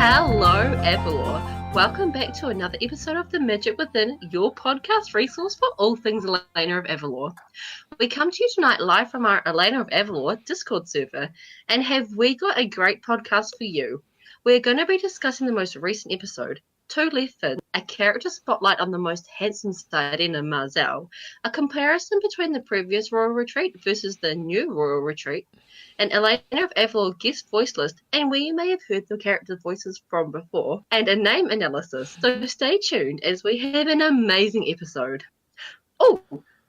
Hello, Avalor. Welcome back to another episode of The Midget Within, your podcast resource for all things Elena of Avalor. We come to you tonight live from our Elena of Avalor Discord server, and have we got a great podcast for you. We're going to be discussing the most recent episode, Two Left Fins, a character spotlight on the most handsome Serena Marzel, a comparison between the previous Royal Retreat versus the new Royal Retreat, an Elena of Avalor guest voice list, and where you may have heard the character voices from before, and a name analysis. So stay tuned as we have an amazing episode. Oh,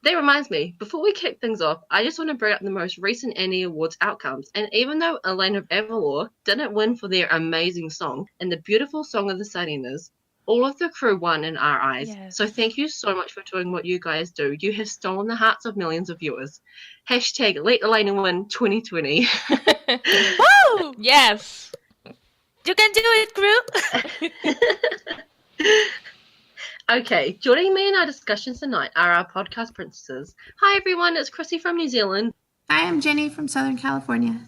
that reminds me, before we kick things off, I just want to bring up the most recent Annie Awards outcomes. And even though Elena of Avalor didn't win for their amazing song and the beautiful Song of the Sirenas, all of the crew won in our eyes. Yes. So thank you so much for doing what you guys do. You have stolen the hearts of millions of viewers. Hashtag Let Elena Win 2020. Woo! Yes. You can do it, crew. Okay, joining me in our discussions tonight are our podcast princesses. Hi everyone, it's Chrissy from New Zealand. Hi, I'm Jenny from Southern California.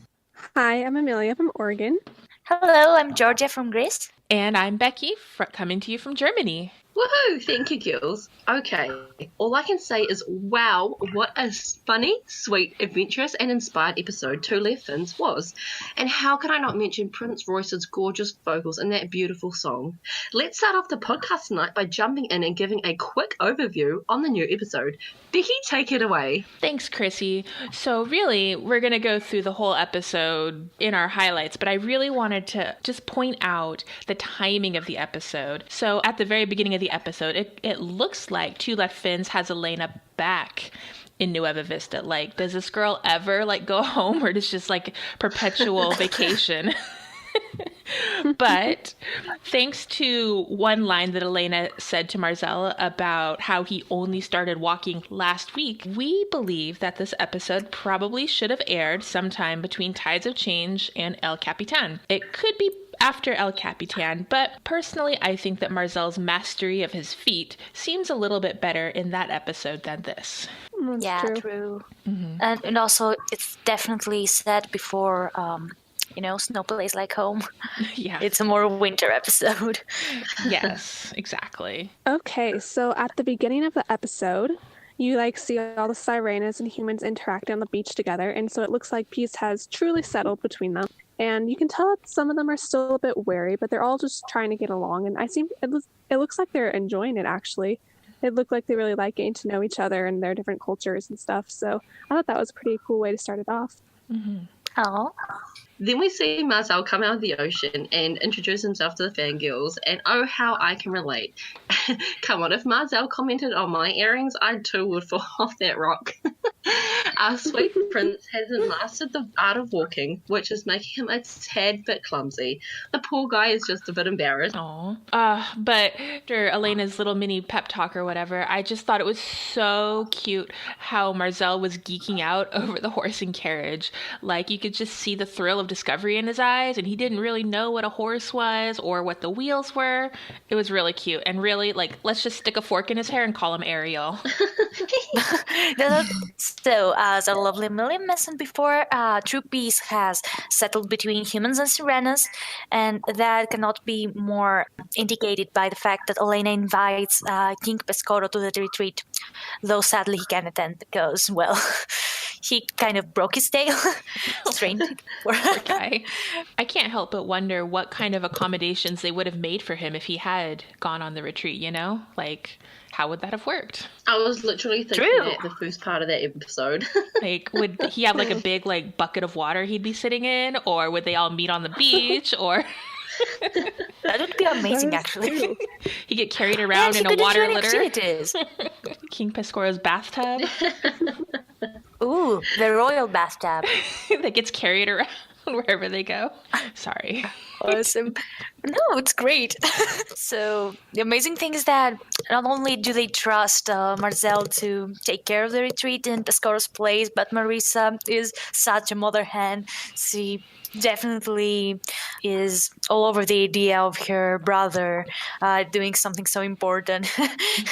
Hi, I'm Amelia from Oregon. Hello, I'm Georgia from Greece. And I'm Becky, coming to you from Germany. Woohoo! Thank you, girls. Okay, all I can say is wow, what a funny, sweet, adventurous and inspired episode Two Left Fins was. And how could I not mention Prince Royce's gorgeous vocals in that beautiful song? Let's start off the podcast tonight by jumping in and giving a quick overview on the new episode. Becky, take it away. Thanks, Chrissy. So really, we're going to go through the whole episode in our highlights, but I really wanted to just point out the timing of the episode. So at the very beginning of the episode, it looks like Two Left Fins has Elena back in Nueva Vista. Like, does this girl ever go home, or is it just perpetual vacation? But thanks to one line that Elena said to Marzel about how he only started walking last week, we believe that this episode probably should have aired sometime between Tides of Change and El Capitan. It could be after El Capitan, but personally I think that Marzel's mastery of his feet seems a little bit better in that episode than this. That's True. Mm-hmm. And also, it's definitely said before, snow plays like home. Yeah. It's a more winter episode. Yes, exactly. Okay, so at the beginning of the episode, you see all the Sirenas and humans interacting on the beach together, and so it looks like peace has truly settled between them. And you can tell that some of them are still a bit wary, but they're all just trying to get along, and it looks like they're enjoying it, actually. It looked like they really like getting to know each other and their different cultures and stuff, so I thought that was a pretty cool way to start it off. Mm-hmm. Oh. Then we see Marzel come out of the ocean and introduce himself to the fangirls, and oh, how I can relate. Come on, if Marzel commented on my earrings, I too would fall off that rock. Our sweet prince hasn't mastered the art of walking, which is making him a tad bit clumsy. The poor guy is just a bit embarrassed. Aww. But after Elena's little mini pep talk or whatever, I just thought it was so cute how Marzel was geeking out over the horse and carriage. You could just see the thrill of discovery in his eyes, and he didn't really know what a horse was or what the wheels were. It was really cute, and really, let's just stick a fork in his hair and call him Ariel. So, as a lovely Amelia mentioned before, true peace has settled between humans and Sirenas, and that cannot be more indicated by the fact that Elena invites King Pescoro to the retreat, though sadly he can't attend because, well, he kind of broke his tail. Strained. Poor guy. I can't help but wonder what kind of accommodations they would have made for him if he had gone on the retreat, How would that have worked? I was literally thinking that the first part of that episode. Would he have a big bucket of water he'd be sitting in, or would they all meet on the beach, or that would be amazing, actually. He'd get carried around in a water litter. King Pescoro's bathtub. Ooh, the royal bathtub. That gets carried around wherever they go. Sorry. Awesome. No, it's great. So the amazing thing is that not only do they trust Marzel to take care of the retreat in Pescoro's place, but Marisa is such a mother hen. She definitely is all over the idea of her brother doing something so important.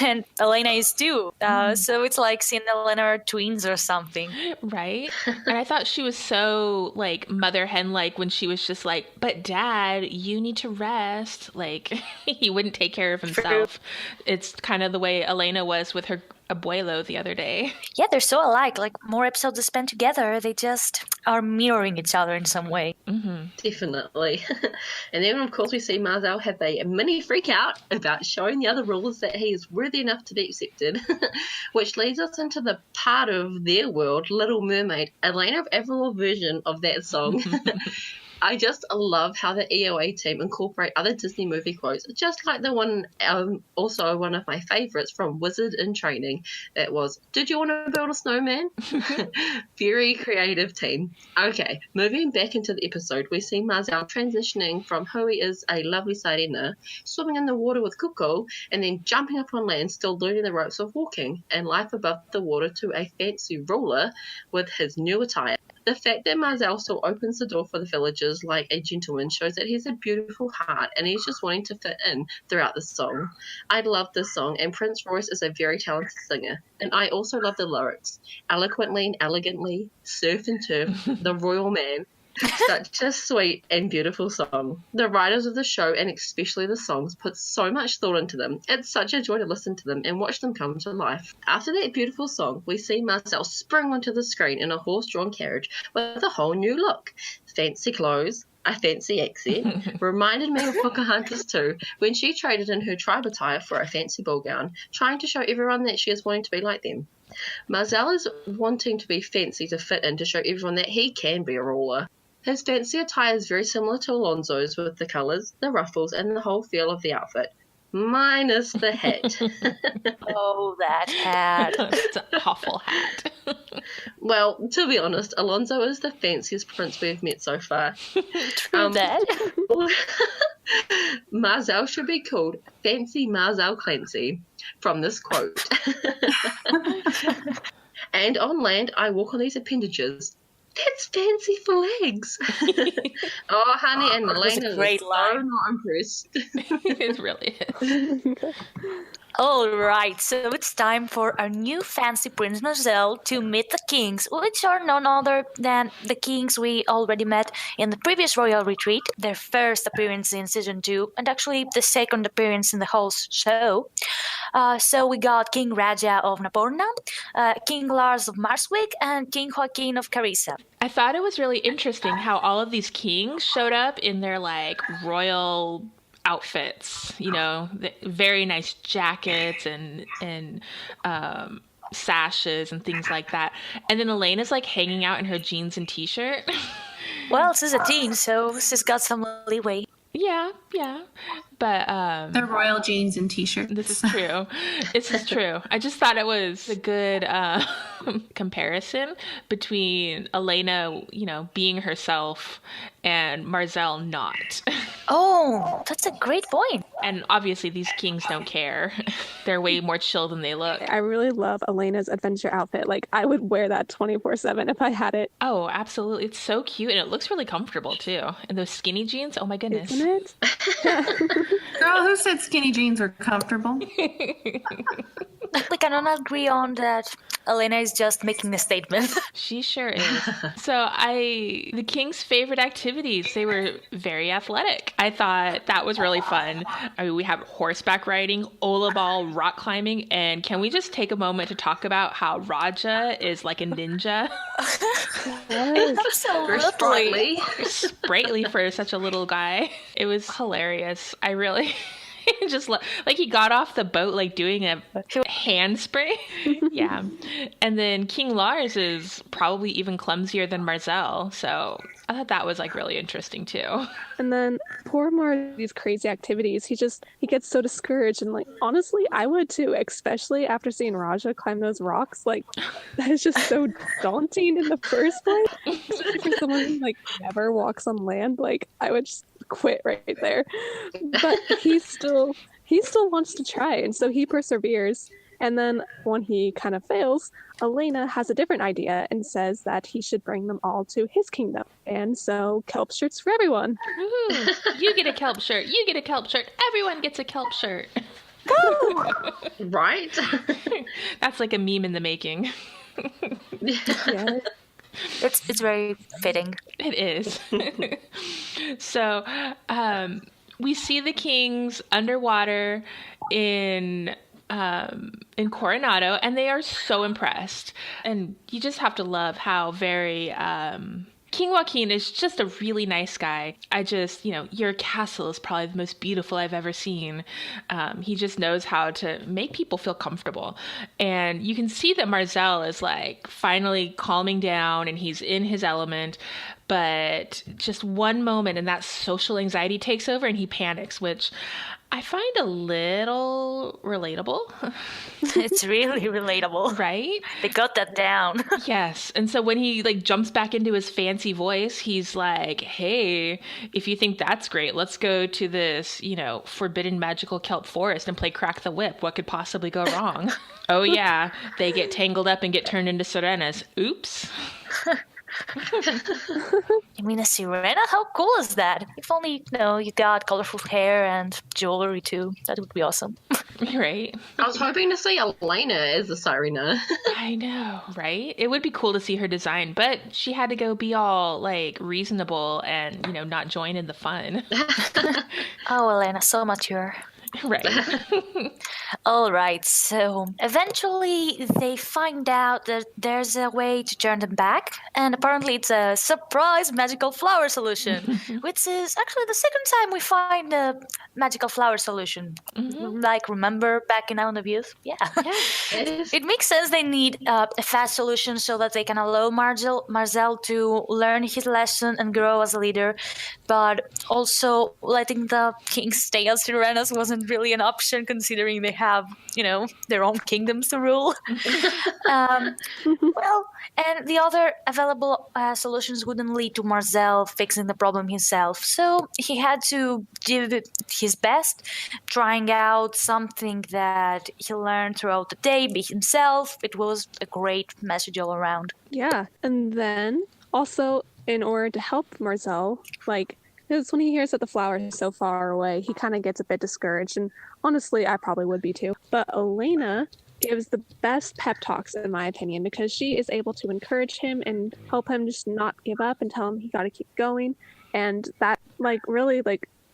And Elena is too. So it's like seeing Elena are twins or something. Right? And I thought she was so like mother hen like when she was just like, but Dad, you need to rest. Like he wouldn't take care of himself. It's kind of the way Elena was with her abuelo the other day. Yeah, they're so alike. Like more episodes they spend together, they just are mirroring each other in some way. Definitely. And then, of course, we see Marzel have a mini freak out about showing the other rulers that he is worthy enough to be accepted, which leads us into the part of their world, Little Mermaid, Elena of Avalor version of that song. I just love how the EOA team incorporate other Disney movie quotes, just like the one, also one of my favourites from Wizard in Training, that was, "Did you want to build a snowman?" Very creative team. Okay, moving back into the episode, we see Marzel transitioning from who he is, a lovely sirena, swimming in the water with Kuko, and then jumping up on land, still learning the ropes of walking, and life above the water to a fancy ruler with his new attire. The fact that Marzel still opens the door for the villagers like a gentleman shows that he has a beautiful heart and he's just wanting to fit in throughout the song. I love this song, and Prince Royce is a very talented singer. And I also love the lyrics. Eloquently and elegantly, surf and turf, the royal man. Such a sweet and beautiful song. The writers of the show, and especially the songs, put so much thought into them. It's such a joy to listen to them and watch them come to life. After that beautiful song, we see Marzel spring onto the screen in a horse-drawn carriage with a whole new look. Fancy clothes, a fancy accent, reminded me of Pocahontas too, when she traded in her tribe attire for a fancy ball gown, trying to show everyone that she is wanting to be like them. Marzel is wanting to be fancy to fit in to show everyone that he can be a ruler. His fancy attire is very similar to Alonso's with the colours, the ruffles, and the whole feel of the outfit. Minus the hat. Oh, that hat. It's a Huffle hat. Well, to be honest, Alonso is the fanciest prince we've met so far. True that. Marzel should be called Fancy Marzel Clancy from this quote. And on land, I walk on these appendages. That's fancy for legs. Oh, honey, and Elena is great line. so not impressed. It really is. All right, so it's time for our new fancy Prince Marzel to meet the kings, which are none other than the kings we already met in the previous royal retreat, their first appearance in season 2, and actually the second appearance in the whole show. So we got King Raja of Naporna, King Lars of Marswick, and King Joaquin of Carissa. I thought it was really interesting how all of these kings showed up in their like royal outfits, you know, very nice jackets and sashes and things like that. And then Elena's like hanging out in her jeans and t-shirt. Well, she's a teen, so she's got some leeway. Yeah. But They're royal jeans and t-shirts. this is true. This is true. I just thought it was a good comparison between Elena, you know, being herself and Marzel not. Oh, that's a great point. And obviously these kings don't care. They're way more chill than they look. I really love Elena's adventure outfit. Like, I would wear that 24/7 if I had it. Oh, absolutely. It's so cute. And it looks really comfortable too. And those skinny jeans, oh my goodness. Isn't it? Girl, who said skinny jeans are comfortable? We cannot agree on that. Elena is just making a statement. She sure is. So the king's favorite activities, they were very athletic. I thought that was really fun. I mean, we have horseback riding, ola ball, rock climbing, and can we just take a moment to talk about how Raja is like a ninja? Absolutely. Sprightly for such a little guy. It was hilarious. I really just like he got off the boat like doing a handspray. Yeah. And then King Lars is probably even clumsier than Marzel. So I thought that was like really interesting too. And then poor Mars, these crazy activities, he gets so discouraged. And like, honestly, I would too, especially after seeing Raja climb those rocks. Like, that is just so daunting in the first place. Especially for someone who like never walks on land. Like, I would just quit right there. But he still wants to try, and so he perseveres. And then when he kind of fails, Elena has a different idea and says that he should bring them all to his kingdom. And so kelp shirts for everyone. Woo-hoo. You get a kelp shirt. You get a kelp shirt. Everyone gets a kelp shirt. Right? That's like a meme in the making. Yeah. It's very fitting. It is. So, we see the kings underwater in Coronado, and they are so impressed. And you just have to love how very King Joaquin is just a really nice guy. Your castle is probably the most beautiful I've ever seen. He just knows how to make people feel comfortable. And you can see that Marzel is like finally calming down and he's in his element. But just one moment and that social anxiety takes over and he panics, which I find a little relatable. It's really relatable. Right? They got that down. Yes. And so when he like jumps back into his fancy voice, he's like, hey, if you think that's great, let's go to this, forbidden magical kelp forest and play Crack the Whip. What could possibly go wrong? Oh, yeah. They get tangled up and get turned into sirenas. Oops. I mean, a sirena? How cool is that? If only, you got colorful hair and jewelry too. That would be awesome. Right? I was hoping to see Elena as a sirena. I know, right? It would be cool to see her design, but she had to go be all, like, reasonable and, not join in the fun. Oh, Elena, so mature. Right. All right, so eventually they find out that there's a way to turn them back, and apparently it's a surprise magical flower solution, which is actually the second time we find a magical flower solution. Mm-hmm. Like, remember back in Island of Youth? Yeah. It makes sense they need a fast solution so that they can allow Marzel to learn his lesson and grow as a leader, but also letting the kings stay as Sirenas wasn't really an option considering they have, their own kingdoms to rule. Well, and the other available solutions wouldn't lead to Marzel fixing the problem himself. So he had to give it his best, trying out something that he learned throughout the day, be himself. It was a great message all around. Yeah. And then also, in order to help Marzel, because when he hears that the flower is so far away, he kind of gets a bit discouraged. And honestly, I probably would be too. But Elena gives the best pep talks, in my opinion, because she is able to encourage him and help him just not give up and tell him he got to keep going. And that, really,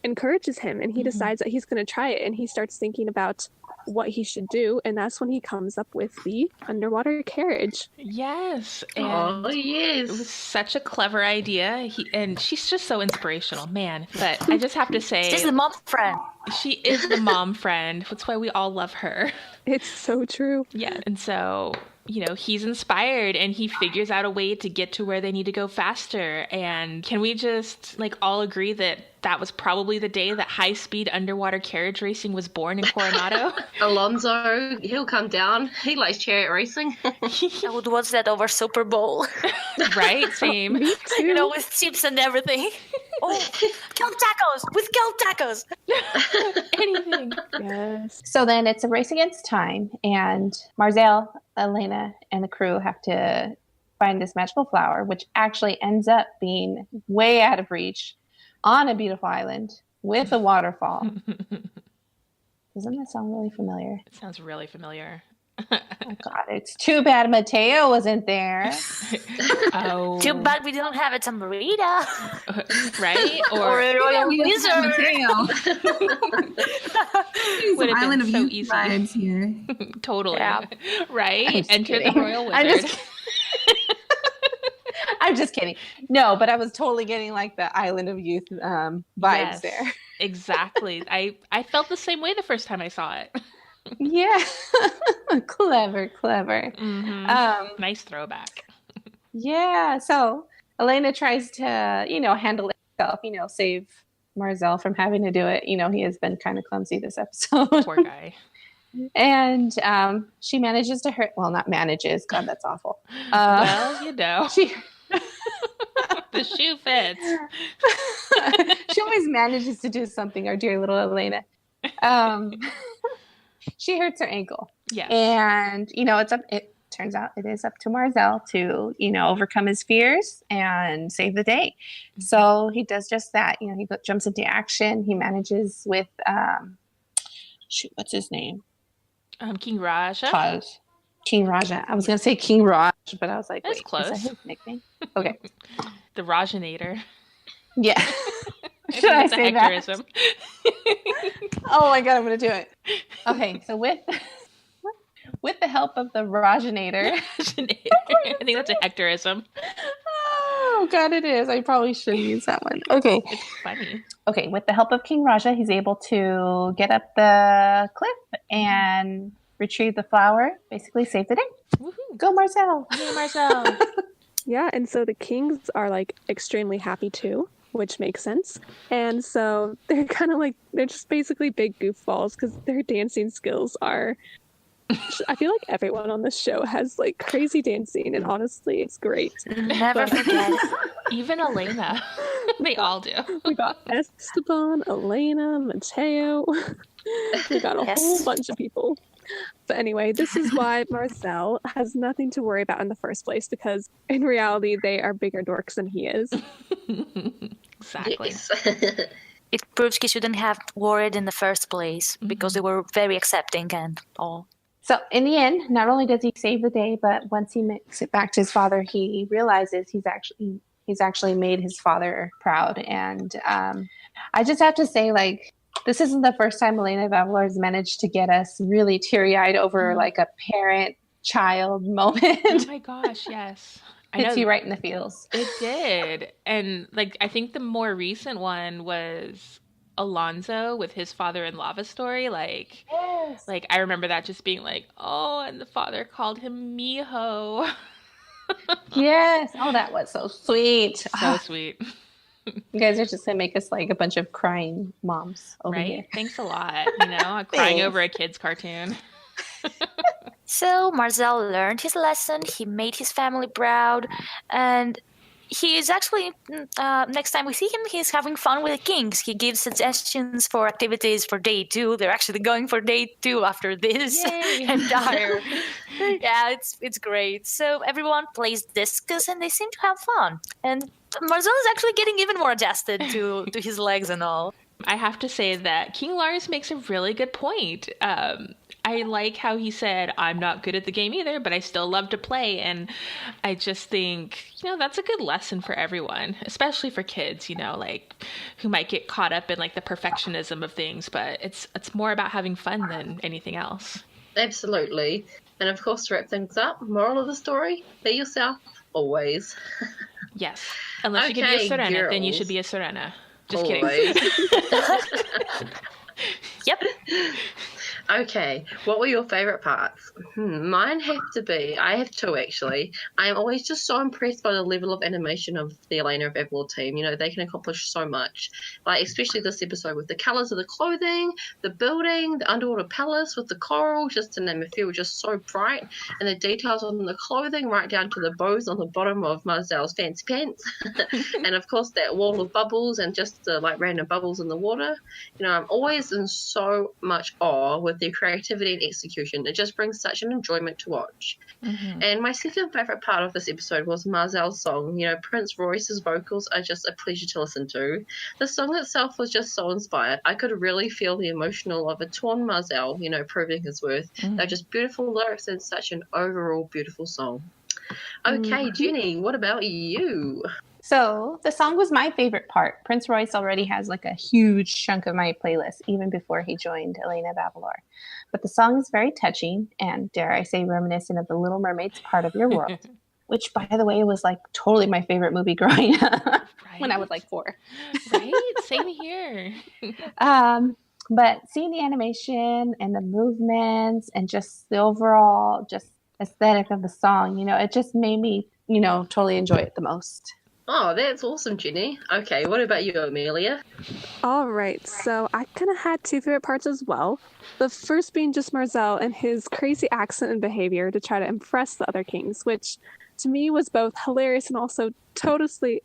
encourages him. And he decides that he's going to try it. And he starts thinking about what he should do, and that's when he comes up with the underwater carriage. Yes. And oh, yes. It was such a clever idea. And she's just so inspirational, man. But I just have to say, She's the mom friend. She is the mom friend. That's why we all love her. It's so true. Yeah. And so, he's inspired and he figures out a way to get to where they need to go faster. And can we just all agree that that was probably the day that high-speed underwater carriage racing was born in Coronado? Alonso, he'll come down. He likes chariot racing. I would watch that over Super Bowl. Right? Same. Me too. With chips and everything. Oh, kelp tacos! With kelp tacos! Anything. Yes. So then it's a race against time, and Marzel, Elena, and the crew have to find this magical flower, which actually ends up being way out of reach on a beautiful island with a waterfall. Doesn't that sound really familiar? It sounds really familiar. Oh God, it's too bad Mateo wasn't there. Oh. Too bad we don't have a tamborita. Right? Or a royal wizard. Would have Island been of so Youth easy. vibes here. Totally. Yeah. Right? Enter kidding. the royal wizard. I'm just kidding. No, but I was totally getting the Island of Youth vibes Yes, there. Exactly. I felt the same way the first time I saw it. Yeah. Clever. Mm-hmm. Nice throwback. Yeah. So Elena tries to, handle it herself, save Marzel from having to do it. He has been kind of clumsy this episode. Poor guy. And she manages to hurt. Well, not manages. God, that's awful. Well, She the shoe fits. she always manages to do something, our dear little Elena. She hurts her ankle. Yes. And, it turns out it is up to Marzel to, overcome his fears and save the day. So he does just that. He jumps into action. He manages with, what's his name? King Raja. Taj. King Raja. I was going to say King Raj, but I was like, That's wait, close. is that his nickname? Okay. The Rajanator. Yeah. Should I say that? Oh my God, I'm going to do it. Okay, so with the help of the Rajanator. I think that's a Hectorism. Oh God, it is. I probably shouldn't use that one. Okay. It's funny. Okay, with the help of King Raja, he's able to get up the cliff and retrieve the flower, basically save the day. Woohoo. Go Marzel! Yay, Marzel! Yeah, and so the kings are like extremely happy too, which makes sense. And so they're kind of like, they're just basically big goofballs because their dancing skills are, I feel like everyone on this show has like crazy dancing, and honestly, it's great. Never forget. Even Elena. They all do. We got Esteban, Elena, Mateo. We got a whole bunch of people. But anyway, this is why Marzel has nothing to worry about in the first place, because in reality, they are bigger dorks than he is. Exactly. Yes. It proves he shouldn't have worried in the first place because they were very accepting and all. So in the end, not only does he save the day, but once he makes it back to his father, he realizes he's actually made his father proud. And I just have to say, like, this isn't the first time Elena of Avalor has managed to get us really teary-eyed over like a parent-child moment. Oh my gosh, yes. Hits you right in the feels. It did. And like, I think the more recent one was Alonso with his father in lava story. Like, yes. Like I remember that just being like, oh, and the father called him Mijo. Yes. Oh, that was so sweet. So sweet. You guys are just gonna make us like a bunch of crying moms over right? here. Thanks a lot. Crying over a kid's cartoon. So Marzel learned his lesson, he made his family proud, and he is actually, next time we see him, he's having fun with the kings. He gives suggestions for activities for day 2. They're actually going for day 2 after this entire... Yeah, it's great. So everyone plays discus and they seem to have fun. And Marzel is actually getting even more adjusted to his legs and all. I have to say that King Lars makes a really good point. I like how he said, I'm not good at the game either, but I still love to play. And I just think, that's a good lesson for everyone, especially for kids, like who might get caught up in like the perfectionism of things. But it's more about having fun than anything else. Absolutely. And of course, to wrap things up, moral of the story, be yourself always. Yes. Unless you can be a Serena, girls. then you should be a Serena. Just Always. kidding. Yep. Okay, what were your favourite parts? Mine have to be, I have two actually. I am always just so impressed by the level of animation of the Elena of Avalor team. They can accomplish so much. Like, especially this episode with the colours of the clothing, the building, the underwater palace with the coral, just to name a few, just so bright. And the details on the clothing, right down to the bows on the bottom of Marzel's fancy pants. And of course, that wall of bubbles and just the random bubbles in the water. I'm always in so much awe with their creativity and execution. It just brings such an enjoyment to watch. Mm-hmm. And my second favourite part of this episode was Marzel's song. Prince Royce's vocals are just a pleasure to listen to. The song itself was just so inspired. I could really feel the emotional of a torn Marzel, proving his worth. Mm-hmm. They're just beautiful lyrics and such an overall beautiful song. Okay, Jenny, what about you? So the song was my favorite part. Prince Royce already has like a huge chunk of my playlist, even before he joined Elena of Avalor. But the song is very touching and, dare I say, reminiscent of The Little Mermaid's Part of Your World, which, by the way, was like totally my favorite movie growing up when I was like 4. Right? Same here. But seeing the animation and the movements and just the overall just aesthetic of the song, it just made me, totally enjoy it the most. Oh, that's awesome, Jenny. Okay, what about you, Amelia? All right, so I kind of had 2 favorite parts as well. The first being just Marzel and his crazy accent and behavior to try to impress the other kings, which to me was both hilarious and also totally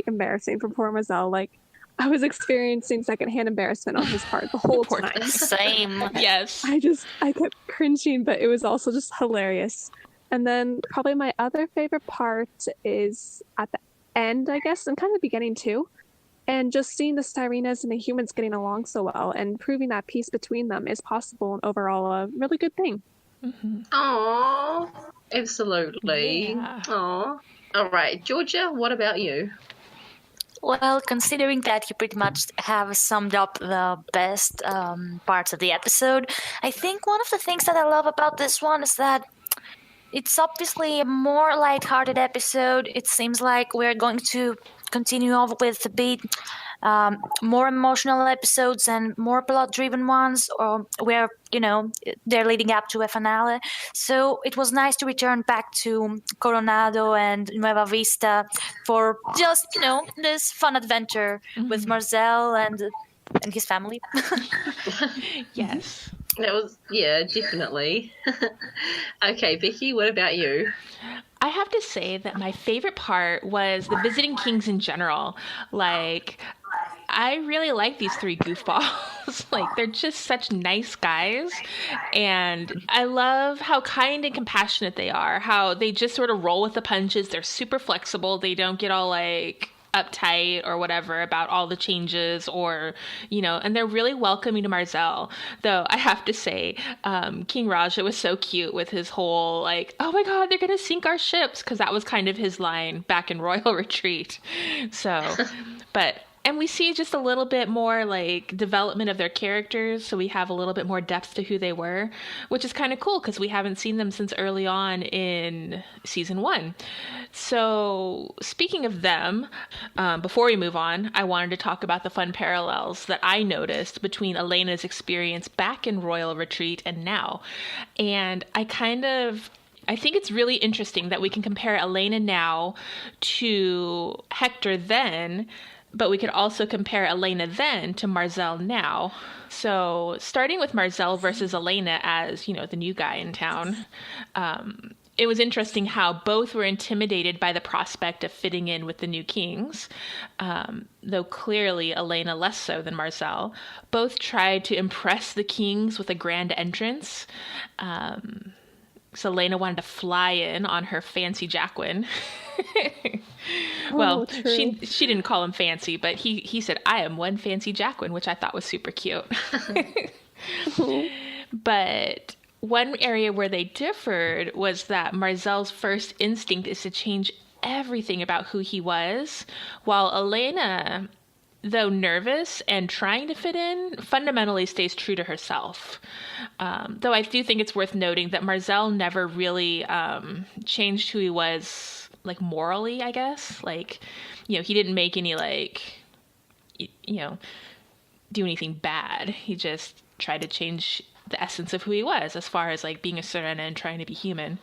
embarrassing for poor Marzel. Like, I was experiencing secondhand embarrassment on his part the whole Poor time. Same. Yes. I kept cringing, but it was also just hilarious. And then probably my other favorite part is at the end, I guess, and kind of the beginning too. And just seeing the Sirenas and the humans getting along so well and proving that peace between them is possible and overall a really good thing. Mm-hmm. Aww, absolutely. Yeah. Aww. All right, Georgia, what about you? Well, considering that you pretty much have summed up the best parts of the episode, I think one of the things that I love about this one is that it's obviously a more lighthearted episode. It seems like we're going to continue on with a bit more emotional episodes and more plot-driven ones, or where they're leading up to a finale. So it was nice to return back to Coronado and Nueva Vista for just this fun adventure with Marzel and his family. Yes. That was, yeah, definitely. Okay, Becky, what about you? I have to say that my favorite part was the visiting kings in general. Like, I really like these three goofballs. Like, they're just such nice guys. And I love how kind and compassionate they are, how they just sort of roll with the punches. They're super flexible. They don't get all like uptight or whatever about all the changes, or and they're really welcoming to Marzel. Though I have to say, King Raja was so cute with his whole like, oh my god, they're gonna sink our ships, because that was kind of his line back in Royal Retreat. So and we see just a little bit more like development of their characters, so we have a little bit more depth to who they were, which is kind of cool because we haven't seen them since early on in season 1. So speaking of them, before we move on, I wanted to talk about the fun parallels that I noticed between Elena's experience back in Royal Retreat and now. And I think it's really interesting that we can compare Elena now to Hector then, but we could also compare Elena then to Marzel now. So starting with Marzel versus Elena as, the new guy in town, it was interesting how both were intimidated by the prospect of fitting in with the new kings, though clearly Elena less so than Marzel. Both tried to impress the kings with a grand entrance. So Elena wanted to fly in on her fancy Jacquin. Well, she didn't call him fancy, but he said, I am one fancy Jacquin, which I thought was super cute. But one area where they differed was that Marzel's first instinct is to change everything about who he was, while Elena, though nervous and trying to fit in, fundamentally stays true to herself. Though I do think it's worth noting that Marzel never really changed who he was, like, morally, I guess. Like, he didn't make any, like, do anything bad. He just tried to change the essence of who he was, as far as, like, being a Sirena and trying to be human.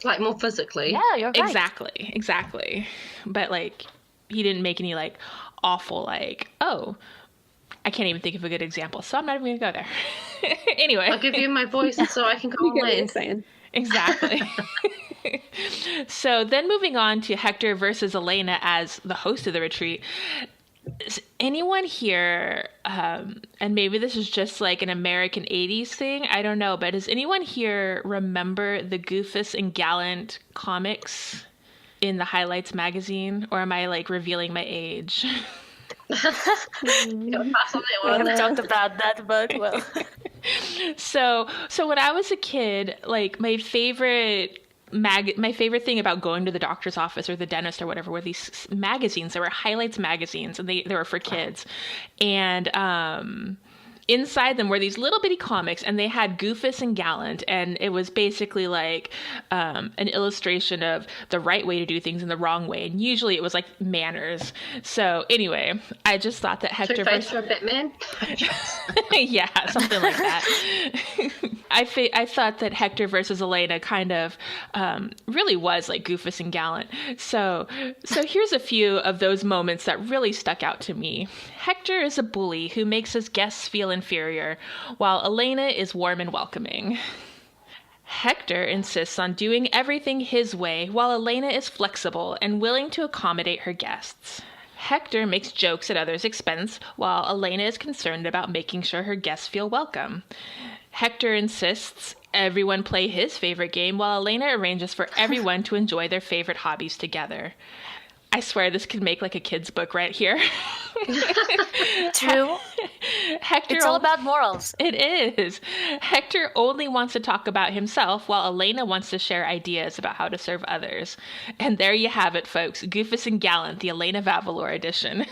Like, more physically. Yeah, you're right. Exactly. But, like, he didn't make any, like, awful, like, oh, I can't even think of a good example, so I'm not even gonna go there. Anyway, I'll give you my voice so I can go You get what away. I'm saying. Exactly. So then moving on to Hector versus Elena as the host of the retreat. Is anyone here, and maybe this is just like an American 80s thing, I don't know, but does anyone here remember the Goofus and Gallant comics in the Highlights magazine? Or am I like revealing my age? We haven't talked about that, but well. So when I was a kid, like my favorite thing about going to the doctor's office or the dentist or whatever were these magazines. There were Highlights magazines, and they were for kids. And inside them were these little bitty comics, and they had Goofus and Gallant, and it was basically like an illustration of the right way to do things and the wrong way, and usually it was like manners. So anyway, I just thought that Hector Two-Face for Batman? yeah, something like that. I thought that Hector versus Elena kind of really was like Goofus and Gallant. So here's a few of those moments that really stuck out to me. Hector is a bully who makes his guests feel inferior, while Elena is warm and welcoming. Hector insists on doing everything his way, while Elena is flexible and willing to accommodate her guests. Hector makes jokes at others' expense, while Elena is concerned about making sure her guests feel welcome. Hector insists everyone play his favorite game, while Elena arranges for everyone to enjoy their favorite hobbies together. I swear this could make like a kid's book right here. True. Hector, It's all about morals. It is. Hector only wants to talk about himself, while Elena wants to share ideas about how to serve others. And there you have it, folks. Goofus and Gallant, the Elena of Avalor edition.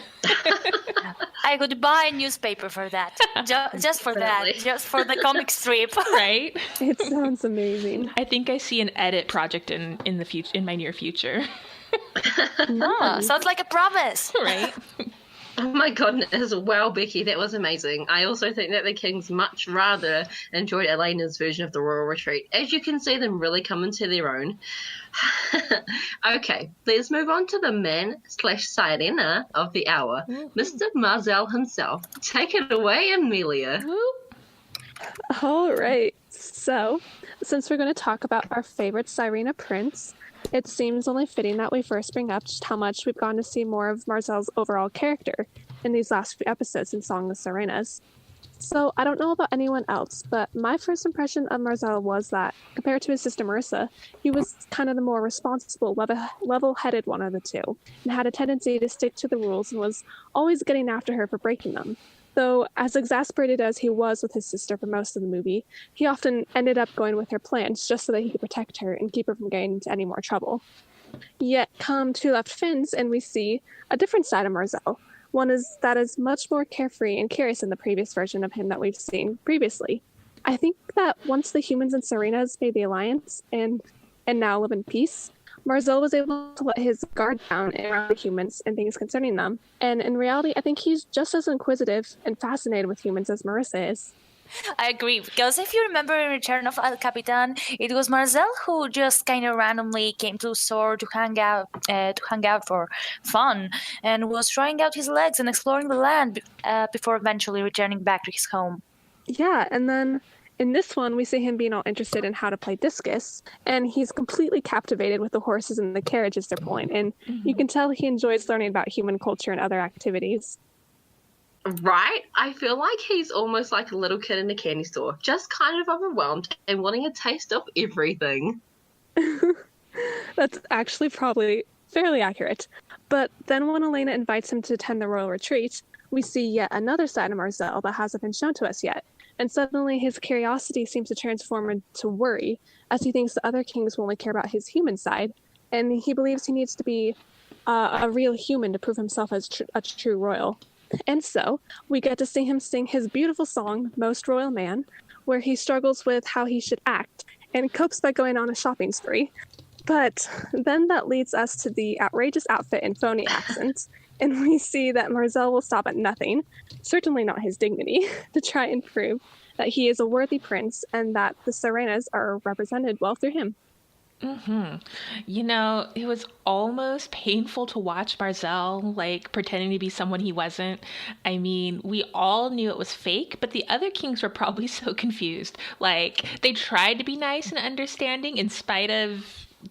I could buy a newspaper for that. Just for that. Just for the comic strip. Right? It sounds amazing. I think I see an edit project in the future, in my near future. Sounds like a promise. Right? Oh my goodness. Wow, Becky, that was amazing. I also think that the Kings much rather enjoyed Elena's version of the Royal Retreat. As you can see them really come into their own. Okay, let's move on to the man/Sirena of the hour, Mr. Marzel himself. Take it away, Amelia. All right. So, since we're going to talk about our favorite Sirena prince, it seems only fitting that we first bring up just how much we've gone to see more of Marzel's overall character in these last few episodes in Song of the Sirenas. So I don't know about anyone else, but my first impression of Marzel was that, compared to his sister Marissa, he was kind of the more responsible, level-headed one of the two, and had a tendency to stick to the rules and was always getting after her for breaking them. Though, as exasperated as he was with his sister for most of the movie, he often ended up going with her plans just so that he could protect her and keep her from getting into any more trouble. Yet come Two Left Fins, and we see a different side of Marzel. One that is much more carefree and curious than the previous version of him that we've seen previously. I think that once the humans and Sirenas made the alliance and now live in peace, Marzel was able to let his guard down around the humans and things concerning them. And in reality, I think he's just as inquisitive and fascinated with humans as Marissa is. I agree, because if you remember in Return of El Capitan, it was Marzel who just kind of randomly came to Sor to hang out for fun, and was trying out his legs and exploring the land before eventually returning back to his home. Yeah, and then in this one, we see him being all interested in how to play discus, and he's completely captivated with the horses and the carriages they're pulling, and you can tell he enjoys learning about human culture and other activities. Right? I feel like he's almost like a little kid in a candy store, just kind of overwhelmed and wanting a taste of everything. That's actually probably fairly accurate. But then when Elena invites him to attend the royal retreat, we see yet another side of Marzel that hasn't been shown to us yet. And suddenly his curiosity seems to transform into worry, as he thinks the other kings will only care about his human side, and he believes he needs to be a real human to prove himself as a true royal. And so, we get to see him sing his beautiful song, Most Royal Man, where he struggles with how he should act, and copes by going on a shopping spree. But then that leads us to the outrageous outfit and phony accent, and we see that Marzel will stop at nothing, certainly not his dignity, to try and prove that he is a worthy prince and that the Sirenas are represented well through him. You know, it was almost painful to watch Marzel, like, pretending to be someone he wasn't. I mean, we all knew it was fake, but the other kings were probably so confused. Like, they tried to be nice and understanding in spite of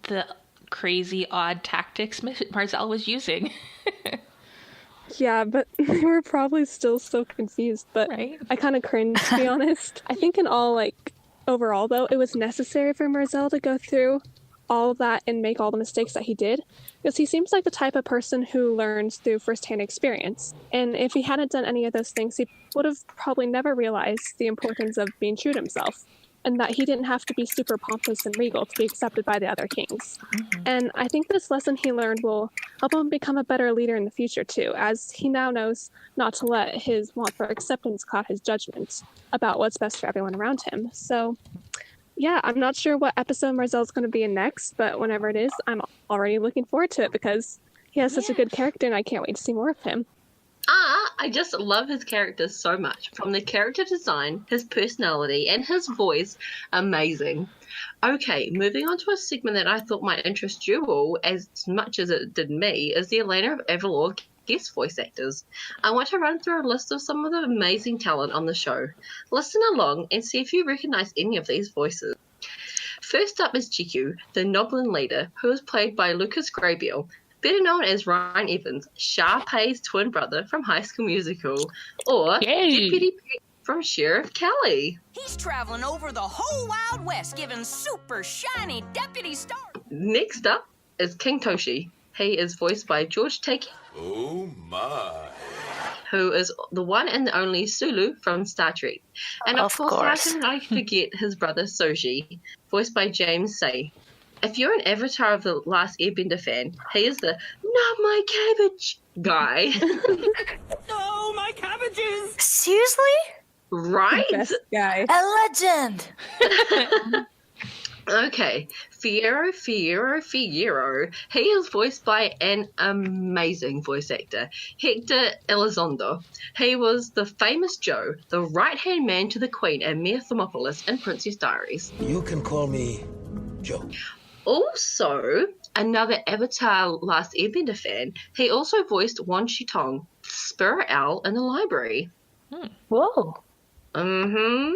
the crazy, odd tactics Marzel was using. Yeah, but they were probably still so confused, but Right? I kind of cringe, to be honest. I think in all, overall, though, it was necessary for Marzel to go through all of that and make all the mistakes that he did, because he seems like the type of person who learns through firsthand experience. And if he hadn't done any of those things, he would have probably never realized the importance of being true to himself, and that he didn't have to be super pompous and regal to be accepted by the other kings. And I think this lesson he learned will help him become a better leader in the future, too, as he now knows not to let his want for acceptance cloud his judgment about what's best for everyone around him. So, yeah, I'm not sure what episode Marzel's going to be in next, but whenever it is, I'm already looking forward to it because he has such a good character and I can't wait to see more of him. I just love his character so much. From the character design, his personality, and his voice, amazing. Okay, moving on to a segment that I thought might interest you all as much as it did me, is the Elena of Avalor guest voice actors. I want to run through a list of some of the amazing talent on the show. Listen along and see if you recognize any of these voices. First up is Chiku, the Noblin leader, who is played by Lucas Grabeel. better known as Ryan Evans, Sharpay's twin brother from High School Musical, or Yay. Deputy Pete from Sheriff Kelly. He's traveling over the whole Wild West, giving super shiny deputy stars. Next up is King Toshi. He is voiced by George Takei. Oh my. Who is the one and the only Sulu from Star Trek. And of course, how can I forget his brother Soji, voiced by James Say. If you're an Avatar of the Last Airbender fan, he is the "not my cabbage" guy. Oh, my cabbages! Seriously? Right? Best guy. A legend! Okay, Fierro. He is voiced by an amazing voice actor, Hector Elizondo. He was the famous Joe, the right-hand man to the Queen and Mia Thermopolis in Princess Diaries. You can call me Joe. Also, another Avatar Last Airbender fan, he also voiced Wan Shitong, Spirit Owl in the library. Whoa. Mm-hmm.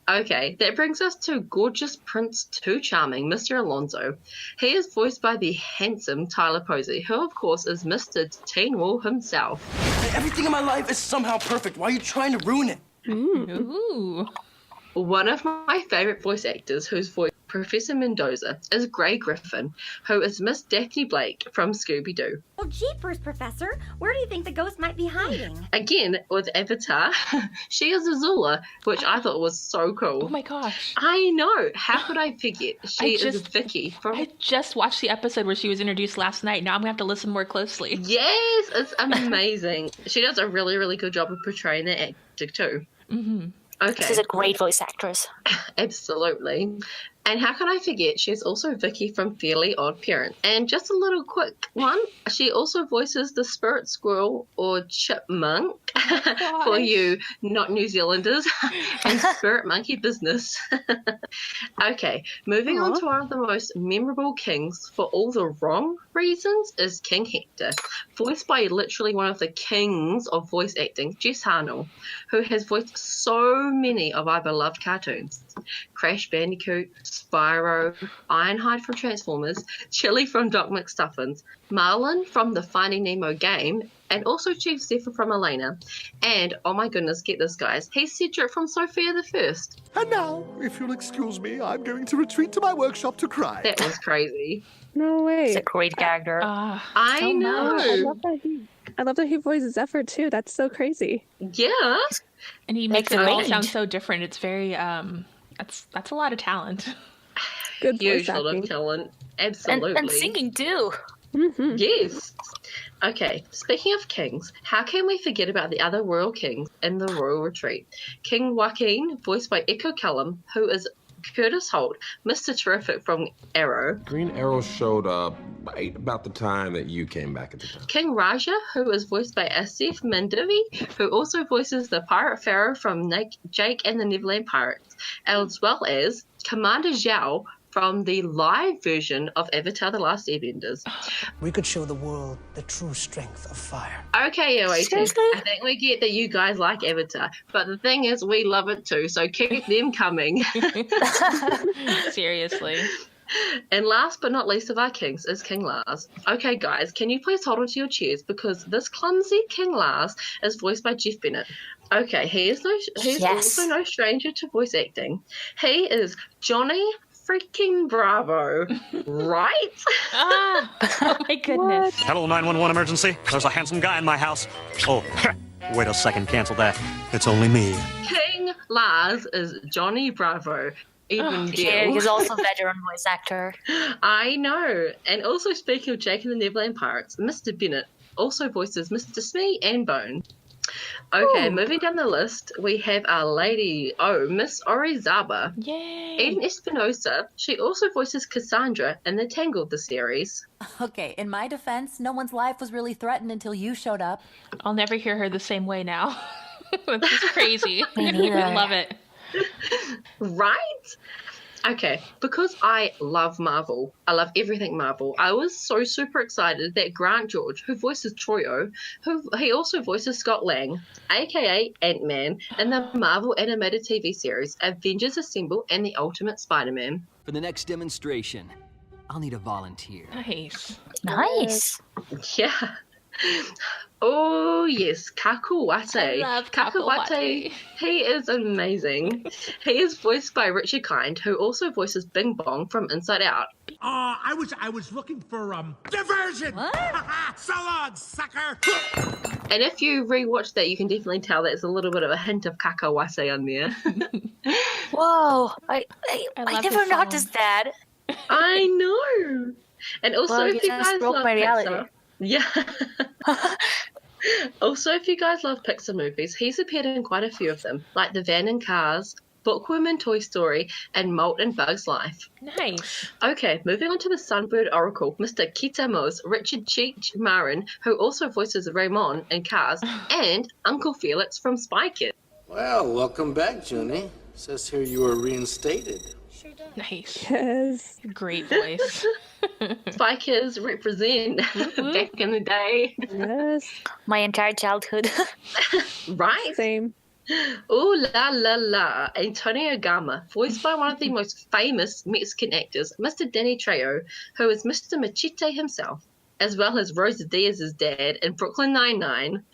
Okay, that brings us to gorgeous Prince Too Charming, Mr. Alonso. He is voiced by the handsome Tyler Posey, who of course is Mr. Teen Wolf himself. Everything in my life is somehow perfect. Why are you trying to ruin it? Ooh. One of my favourite voice actors who's voiced Professor Mendoza is Grey Griffin, who is Miss Daphne Blake from Scooby-Doo. Oh, jeepers, Professor. Where do you think the ghost might be hiding? Again, with Avatar, she is Azula, which I thought was so cool. Oh my gosh. I know. How could I forget? She is Vicky from... I just watched the episode where she was introduced last night. Now I'm going to have to listen more closely. Yes, it's amazing. She does a really, really good job of portraying that actor too. Mm-hmm. Okay. She's a great voice actress. Absolutely. And how can I forget, she's also Vicky from Fairly Odd Parents. And just a little quick one, she also voices the spirit squirrel or chipmunk for you not New Zealanders and spirit monkey business. Okay, moving on to one of the most memorable kings for all the wrong reasons is King Hector, voiced by literally one of the kings of voice acting, Jess Harnell, who has voiced so many of our beloved cartoons. Crash Bandicoot, Spyro, Ironhide from Transformers, Chili from Doc McStuffins, Marlin from the Finding Nemo game, and also Chief Zephyr from Elena. And, oh my goodness, get this guys, he's Cedric from Sophia the First. And now, if you'll excuse me, I'm going to retreat to my workshop to cry. That was crazy. No way. He's a great character. I know. I love that he voices Zephyr too. That's so crazy. Yeah. And he makes it all Great. sound so different. It's very, that's a lot of talent. Good voice Huge lot acting. of talent. Absolutely. And singing too. Mm-hmm. Yes. Okay, speaking of kings, how can we forget about the other royal kings in the royal retreat? King Joaquin, voiced by Echo Cullum, who is Curtis Holt, Mr. Terrific from Arrow. Green Arrow showed up right about the time that you came back at the time. King Raja, who is voiced by Asif Mandavi, who also voices the Pirate Pharaoh from Jake and the Neverland Pirates, as well as Commander Zhao from the live version of Avatar The Last Airbenders. We could show the world the true strength of fire. Okay, OAT, Seriously? I think we get that you guys like Avatar, but the thing is, we love it too, so keep them coming. Seriously. And last but not least of our kings is King Lars. Okay, guys, can you please hold on to your chairs because this clumsy King Lars is voiced by Jeff Bennett. Okay, he's also no stranger to voice acting. He is Johnny freaking Bravo, right? Oh my goodness. Hello, 911 emergency. There's a handsome guy in my house. Oh, wait a second, cancel that. It's only me. King Lars is Johnny Bravo. Even Yeah, he's also a veteran voice actor. I know. And also speaking of Jake and the Neverland Pirates, Mr. Bennett also voices Mr. Smee and Bone. Okay, moving down the list, we have our lady, Miss Orizaba. Yay. Eden Espinosa, she also voices Cassandra in the Tangled the series. Okay, in my defense, no one's life was really threatened until you showed up. I'll never hear her the same way now. This is crazy. Me neither. I love it. Right? Okay, because I love Marvel, I love everything Marvel, I was so super excited that Grant George, who voices Troyo, he also voices Scott Lang, aka Ant-Man, in the Marvel animated TV series Avengers Assemble and the Ultimate Spider-Man. For the next demonstration, I'll need a volunteer. Nice. Nice. Yeah. Oh, yes, Kakuwate. I love Kakuwate. He is amazing. He is voiced by Richard Kind, who also voices Bing Bong from Inside Out. I was looking for diversion. What? So long, sucker. And if you rewatch that, you can definitely tell that it's a little bit of a hint of Kakuwate on there. Whoa, I never noticed that. I know. And also, Well, if you guys love my reality. Pixar, yeah. Also, if you guys love Pixar movies, he's appeared in quite a few of them, like The Van and Cars, Bookworm and Toy Story, and Molt and Bug's Life. Nice. Okay, moving on to the Sunbird Oracle, Mr. Kitamos, Richard Cheech Marin, who also voices Raymond in Cars, and Uncle Felix from Spy Kids. Well, welcome back, Junie. Says here you were reinstated. Nice. Yes. Great voice. Spy Kids represent back in the day. Yes. My entire childhood. Right? Same. Ooh la la la, Antonio Gama, voiced by one of the most famous Mexican actors, Mr. Danny Trejo, who is Mr. Machete himself, as well as Rosa Diaz's dad in Brooklyn Nine-Nine,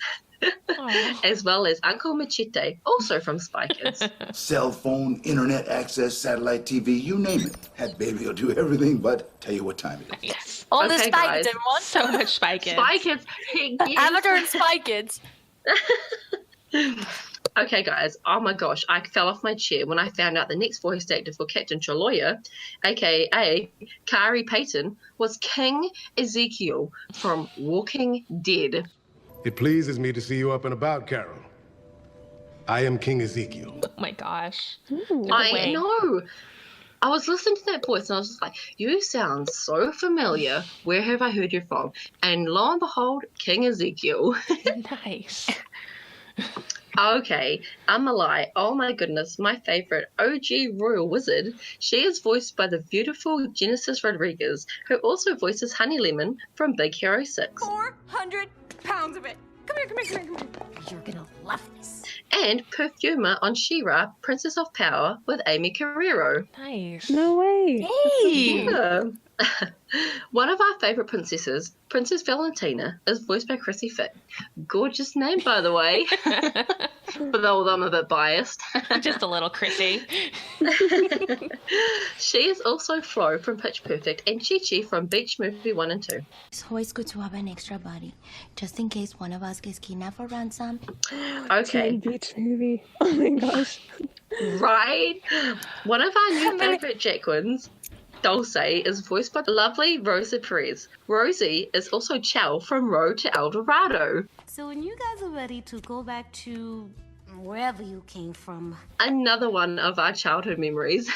as well as Uncle Machete, also from Spy Kids. Cell phone, internet access, satellite TV, you name it. That baby will do everything but tell you what time it is. Yes. All the Spy Kids in one. So much Spy Kids. Spy Kids. Avatar and Spy Kids. Okay, guys. Oh my gosh, I fell off my chair when I found out the next voice actor for Captain Chaloya, aka Kari Payton, was King Ezekiel from Walking Dead. It pleases me to see you up and about, Carol. I am King Ezekiel. Oh my gosh. I know. I was listening to that voice and I was just like, you sound so familiar. Where have I heard you from? And lo and behold, King Ezekiel. Nice. Okay, Amalai. Oh my goodness, my favorite OG royal wizard. She is voiced by the beautiful Genesis Rodriguez, who also voices Honey Lemon from Big Hero 6. 400 pounds of it. Come here. You're gonna love this. And Perfumer on She-Ra, Princess of Power, with Amy Carrero. Nice. No way. Hey! Yeah. One of our favourite princesses, Princess Valentina, is voiced by Chrissy Fit. Gorgeous name, by the way. Although I'm a bit biased. Just a little Chrissy. She is also Flo from Pitch Perfect and Chi-Chi from Beach Movie 1 and 2. It's always good to have an extra body, just in case one of us gets kidnapped for ransom. Okay. Beach Movie. Oh my gosh. Right? One of our new favourite Jacquins, Dulce, is voiced by the lovely Rosa Perez. Rosie is also Chow from Road to El Dorado. So when you guys are ready to go back to wherever you came from. Another one of our childhood memories.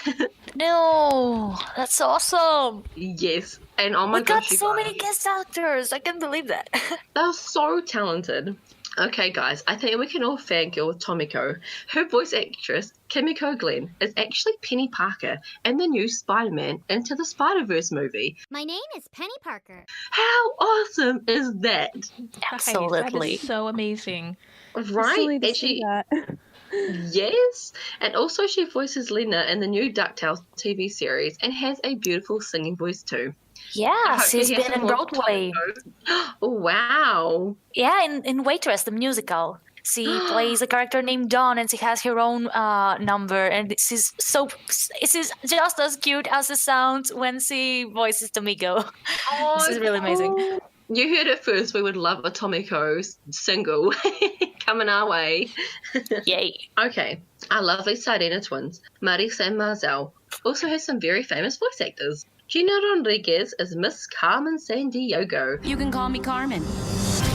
No, that's awesome. Yes. And oh my we gosh, got so many guest actors. I can't believe that. They're so talented. Okay, guys, I think we can all fangirl Tomiko. Her voice actress, Kimiko Glenn, is actually Penny Parker in the new Spider-Man Into the Spider-Verse movie. My name is Penny Parker. How awesome is that? Absolutely. That is so amazing. Right? And she, yes. And also she voices Lena in the new DuckTales TV series and has a beautiful singing voice too. Yeah, she's been in Broadway. Oh, wow. Yeah, in Waitress, the musical. She plays a character named Dawn, and she has her own number, and she's just as cute as it sounds when she voices Tomiko. Oh, this is really amazing. You heard it first. We would love a Tomiko single coming our way. Yay. Okay, our lovely Sardina twins, Marisa and Marzel, also has some very famous voice actors. Gina Rodriguez is Miss Carmen Sandiego. You can call me Carmen.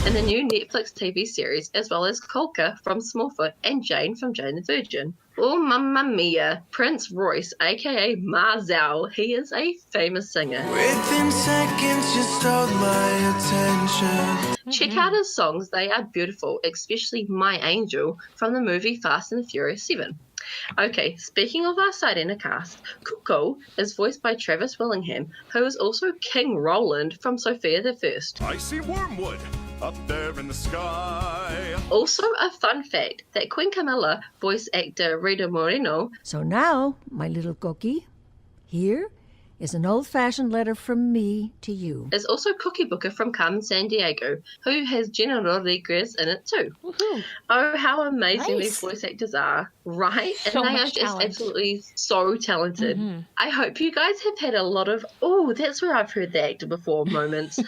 In the new Netflix TV series, as well as Kolka from Smallfoot and Jane from Jane the Virgin. Oh, mamma mia, Prince Royce, aka Marzel. He is a famous singer. Within seconds, you stole my attention. Check out his songs, they are beautiful, especially My Angel from the movie Fast and the Furious 7. Okay, speaking of our Sirena cast, Kuko is voiced by Travis Willingham, who is also King Roland from Sophia the First. I see wormwood up there in the sky. Also, a fun fact that Queen Camilla voice actor Rita Moreno. So now, my little cookie, here is an old-fashioned letter from me to you. There's also Cookie Booker from Carmen San Diego, who has Jenna Rodriguez in it too. Woohoo. Oh, how amazing Nice. these voice actors are, right? So and they much are just talent. absolutely so talented. Mm-hmm. I hope you guys have had a lot of, oh, that's where I've heard the actor before moments.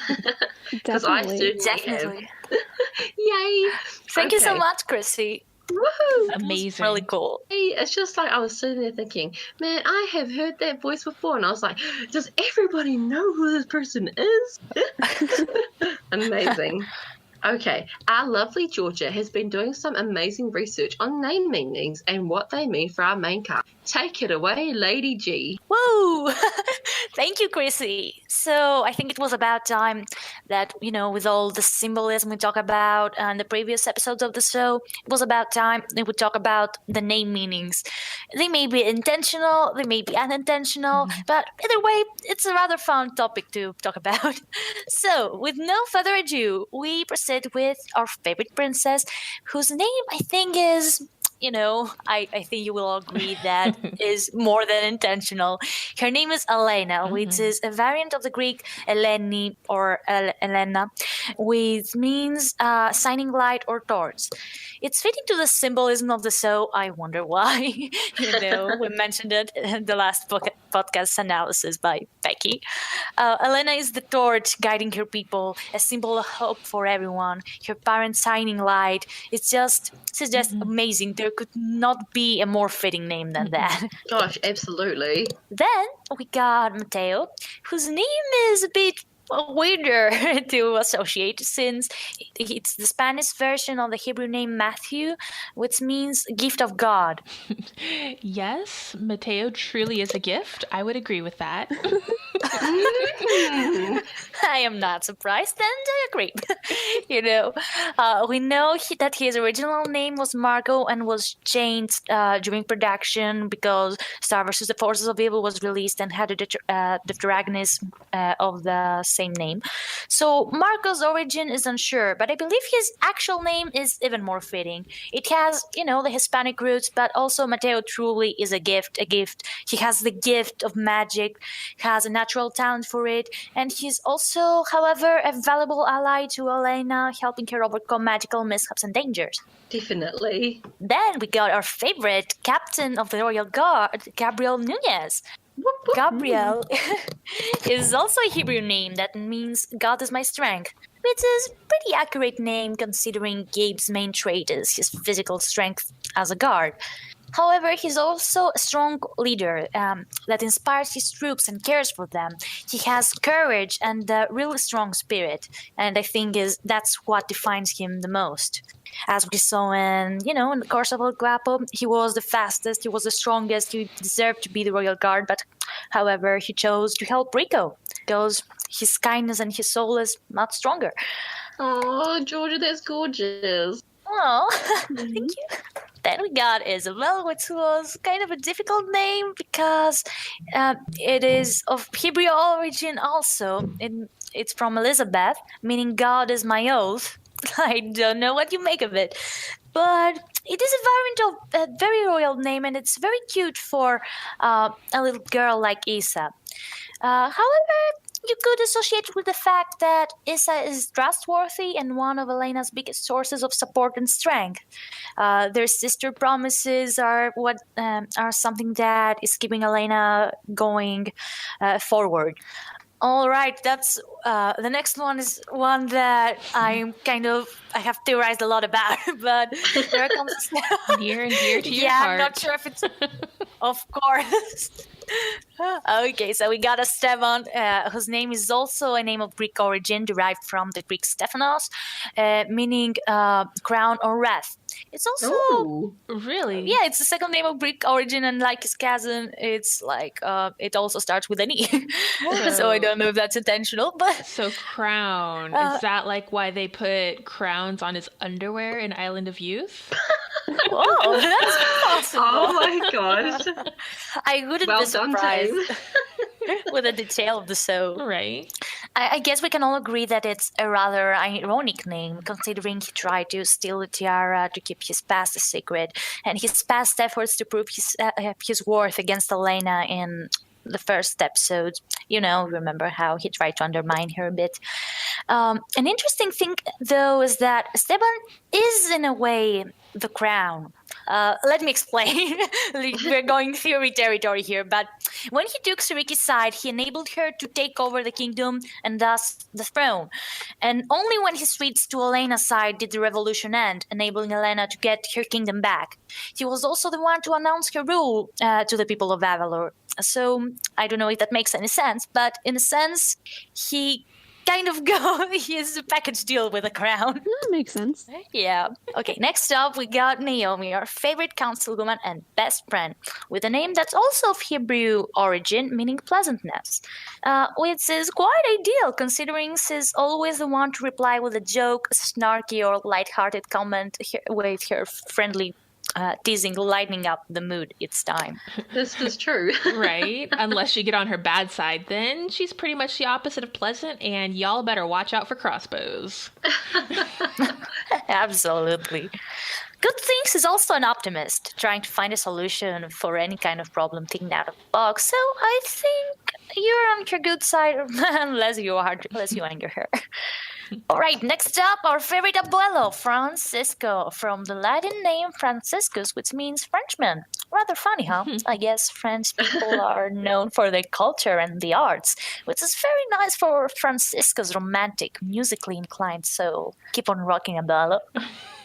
Because I certainly Definitely. have. Yay! Thank you so Okay. much, Chrissy. Woohoo! Amazing. Really cool. Hey, it's just like I was sitting there thinking, man, I have heard that voice before, and I was like, does everybody know who this person is? Amazing. Okay, our lovely Georgia has been doing some amazing research on name meanings and what they mean for our main cast. Take it away, Lady G. Woo! Thank you, Chrissy. So I think it was about time that, with all the symbolism we talked about in the previous episodes of the show, it was about time that we talk about the name meanings. They may be intentional, they may be unintentional, but either way, it's a rather fun topic to talk about. So, with no further ado, we proceed with our favorite princess, whose name I think is... I think you will agree that is more than intentional. Her name is Elena, which is a variant of the Greek Eleni or Elena, which means shining light or torch. It's fitting to the symbolism of the show. I wonder why. We mentioned it in the last podcast analysis by Becky. Elena is the torch guiding her people, a symbol of hope for everyone. Her parents' shining light. She's just amazing. There could not be a more fitting name than that. Gosh, absolutely. Then we got Mateo, whose name is a bit weirder to associate since it's the Spanish version of the Hebrew name Matthew, which means gift of God. Yes, Mateo truly is a gift. I would agree with that. I am not surprised, and I agree. We know that his original name was Marco and was changed during production because Star vs. the Forces of Evil was released and had the protagonist of the same name. So Marco's origin is unsure, but I believe his actual name is even more fitting. It has, the Hispanic roots, but also Mateo truly is a gift. He has the gift of magic, has a natural talent for it, and he's also, however, a valuable ally to Elena, helping her overcome magical mishaps and dangers. Definitely. Then we got our favorite captain of the Royal Guard, Gabriel Nunez. Gabriel is also a Hebrew name that means God is my strength, which is a pretty accurate name considering Gabe's main trait is his physical strength as a guard. However, he's also a strong leader that inspires his troops and cares for them. He has courage and a really strong spirit, and I think that's what defines him the most. As we saw in the course of El Guapo, he was the fastest, he was the strongest, he deserved to be the Royal Guard, but however, he chose to help Rico because his kindness and his soul is much stronger. Oh, Georgia, that's gorgeous. Oh, thank you. Then we got Isabel, which was kind of a difficult name because it is of Hebrew origin also. It's from Elizabeth, meaning God is my oath. I don't know what you make of it. But it is a variant of a very royal name, and it's very cute for a little girl like Isa. However, you could associate it with the fact that Isa is trustworthy and one of Elena's biggest sources of support and strength. Their sister promises are something that is keeping Elena going forward. All right, that's the next one is one that I have theorized a lot about, but there it comes. Near and dear to your heart. heart. I'm not sure if it's, of course. Okay, so we got Esteban, whose name is also a name of Greek origin, derived from the Greek Stephanos, meaning crown or wreath. It's also really, yeah. It's the second name of Greek origin, and like his cousin, it's like it also starts with an E. So I don't know if that's intentional, but so crown is that like why they put crowns on his underwear in Island of Youth? Oh, that's possible. Oh my gosh! I wouldn't be surprised with the detail of the show. Right. I guess we can all agree that it's a rather ironic name, considering he tried to steal the tiara to keep his past a secret, and his past efforts to prove his worth against Elena in the first episode. Remember how he tried to undermine her a bit. An interesting thing, though, is that Esteban is, in a way, the crown. Let me explain. We're going theory territory here, but when he took Suriki's side, he enabled her to take over the kingdom and thus the throne. And only when he switched to Elena's side did the revolution end, enabling Elena to get her kingdom back. He was also the one to announce her rule to the people of Avalor. So I don't know if that makes any sense, but in a sense, he kind of he is a package deal with the crown. That makes sense. Yeah. Okay, next up we got Naomi, our favorite councilwoman and best friend, with a name that's also of Hebrew origin, meaning pleasantness. Which is quite ideal, considering she's always the one to reply with a joke, snarky or light-hearted comment with her friendly teasing, lightening up the mood each time. This is true. Right? Unless you get on her bad side, then she's pretty much the opposite of pleasant, and y'all better watch out for crossbows. Absolutely. Good things is also an optimist, trying to find a solution for any kind of problem thinking out of the box. So I think you're on her good side, unless you anger her. All right, next up, our favorite abuelo, Francisco, from the Latin name Franciscus, which means Frenchman. Rather funny, huh? I guess French people are known for their culture and the arts, which is very nice for Francisco's romantic, musically inclined soul. Keep on rocking, abuelo.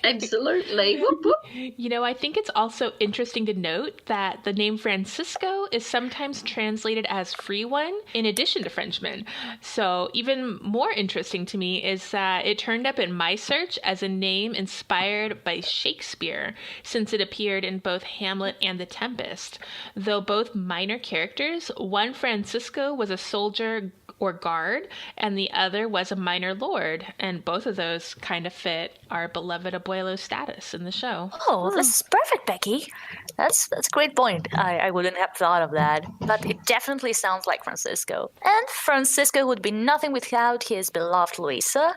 Absolutely. Whoop, whoop. I think it's also interesting to note that the name Francisco is sometimes translated as free one in addition to Frenchman. So even more interesting to me is that it turned up in my search as a name inspired by Shakespeare, since it appeared in both Hamlet and The Tempest. Though both minor characters, one Francisco was a soldier or guard, and the other was a minor lord, and both of those kind of fit our beloved abuelo status in the show. Oh, this is perfect, Becky. That's a great point. I wouldn't have thought of that, but it definitely sounds like Francisco. And Francisco would be nothing without his beloved Luisa.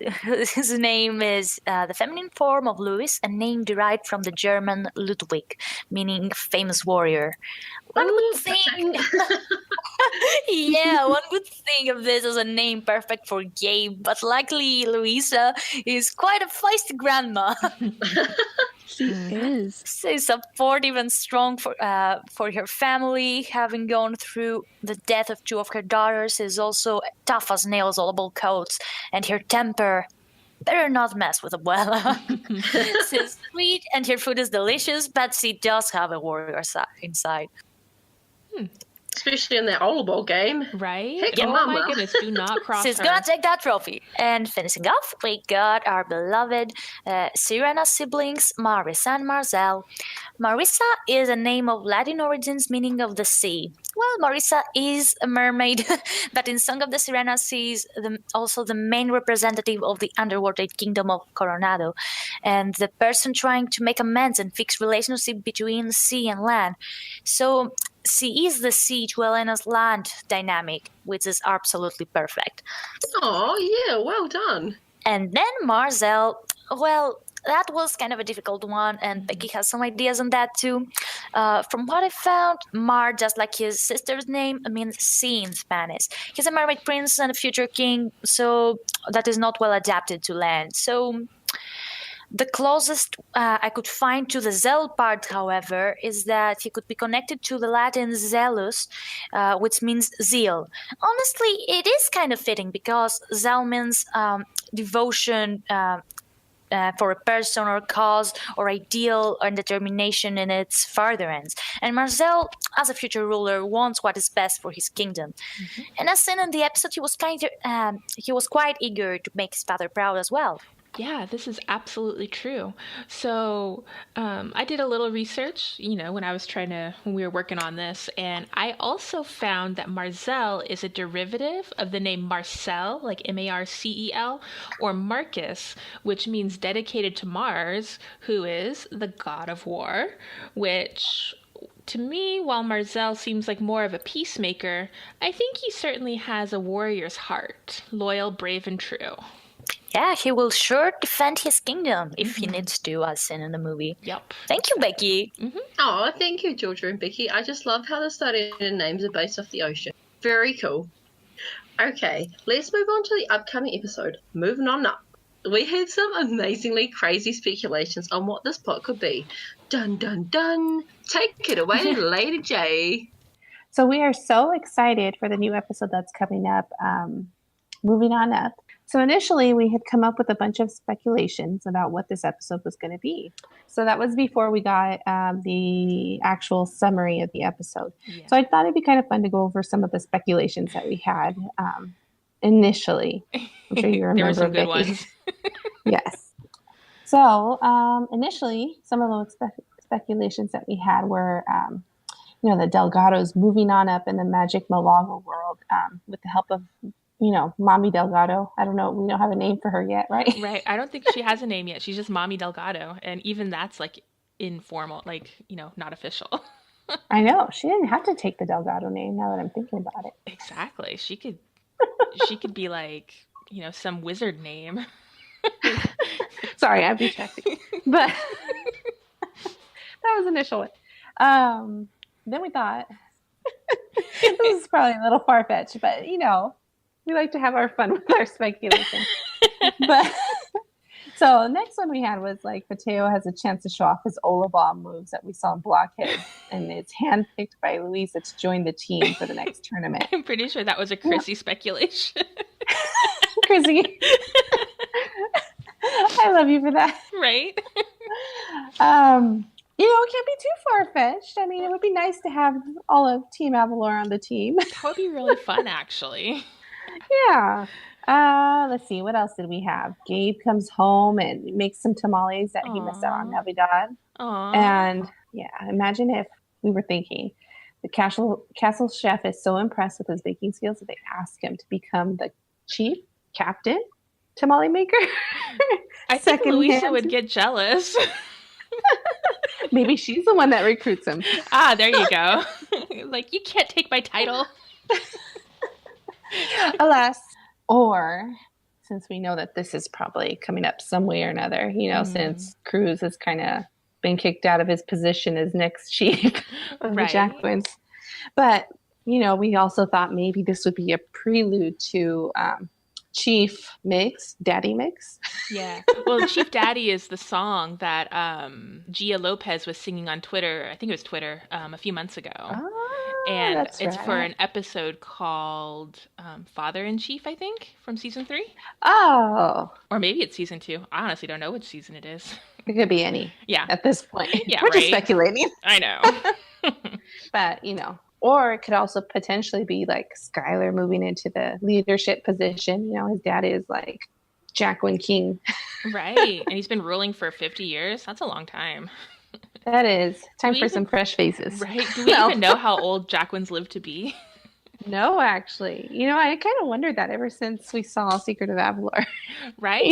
His name is the feminine form of Louis, a name derived from the German Ludwig, meaning famous warrior. One would think... Yeah, one would think of this as a name perfect for Gabe, but luckily Luisa is quite a feisty grandma. She is. She's supportive and strong for her family, having gone through the death of two of her daughters. Is also tough as nails, all about coats, and her temper. Better not mess with Abuela. She's sweet and her food is delicious, but she does have a warrior inside. Especially in that Oliver game. Right? Heck, oh mama. My goodness, do not cross She's her. gonna take that trophy. And finishing off, we got our beloved Sirena siblings, Marisa and Marzel. Marisa is a name of Latin origins meaning of the sea. Well, Marisa is a mermaid, but in Song of the Sirenas, she's also the main representative of the underwater kingdom of Coronado, and the person trying to make amends and fix relationship between sea and land. So she is the sea to Elena's land dynamic, which is absolutely perfect. Oh, yeah, well done. And then Marzel, well, that was kind of a difficult one, and Becky has some ideas on that too. From what I found, Mar, just like his sister's name, means sea in Spanish. He's a mermaid prince and a future king, so that is not well adapted to land. So the closest I could find to the Zel part, however, is that he could be connected to the Latin zelus, which means zeal. Honestly, it is kind of fitting because Zel means devotion for a person or cause or ideal or determination in its furtherance. And Marzel, as a future ruler, wants what is best for his kingdom. Mm-hmm. And as seen in the episode, he was quite eager to make his father proud as well. Yeah, this is absolutely true. So I did a little research, when we were working on this, and I also found that Marzel is a derivative of the name Marcel, like Marcel, or Marcus, which means dedicated to Mars, who is the god of war, which... To me, while Marzel seems like more of a peacemaker, I think he certainly has a warrior's heart, loyal, brave, and true. Yeah, he will sure defend his kingdom if he needs to, as seen in the movie. Yep. Thank you, Becky. Oh, thank you, Georgia and Becky. I just love how the study and names are based off the ocean. Very cool. Okay, let's move on to the upcoming episode. Moving on up. We had some amazingly crazy speculations on what this plot could be. Dun, dun, dun. Take it away, Lady J. So we are so excited for the new episode that's coming up. Moving on up. So initially, we had come up with a bunch of speculations about what this episode was going to be. So that was before we got the actual summary of the episode. Yeah. So I thought it'd be kind of fun to go over some of the speculations that we had initially. I'm sure you remember. There were some good Becky. ones. Yes. So initially, some of those speculations that we had were, the Delgados moving on up in the magic Malaga world with the help of Mommy Delgado. I don't know. We don't have a name for her yet, right? Right. I don't think she has a name yet. She's just Mommy Delgado. And even that's like informal, like, not official. I know. She didn't have to take the Delgado name now that I'm thinking about it. Exactly. She could be like, some wizard name. Sorry, I'm detracting. But that was the initial one. Then we thought, this is probably a little far-fetched, but, we like to have our fun with our speculation. But so the next one we had was like Mateo has a chance to show off his Olabomb moves that we saw in Blockhead, and it's handpicked by Louisa to join the team for the next tournament. I'm pretty sure that was a Chrissy speculation. Chrissy. I love you for that. Right? It can't be too far-fetched. I mean, it would be nice to have all of Team Avalor on the team. That would be really fun, actually. Yeah. Let's see. What else did we have? Gabe comes home and makes some tamales that he missed out on Navidad. Aww. And yeah, imagine if we were thinking the castle chef is so impressed with his baking skills that they ask him to become the chief captain tamale maker. I think Louisa would get jealous. Maybe she's the one that recruits him. There you go. Like, you can't take my title. Alas. Or, since we know that this is probably coming up some way or another, since Cruz has kind of been kicked out of his position as next chief of the Jack Twins. But, we also thought maybe this would be a prelude to Chief Mix, Daddy Mix. Yeah. Well, Chief Daddy is the song that Gia Lopez was singing on Twitter. I think it was Twitter a few months ago. And it's for an episode called Father in Chief, I think, from season 3. Oh. Or maybe it's season 2. I honestly don't know which season it is. It could be any. Yeah. At this point. Yeah, We're just speculating. I know. But, or it could also potentially be like Skylar moving into the leadership position. His dad is like Jacqueline King. Right. And he's been ruling for 50 years. That's a long time. That is. Time for some fresh faces. Right. Do we even know how old Jacqueline's lived to be? No, actually. I kind of wondered that ever since we saw Secret of Avalor. Right.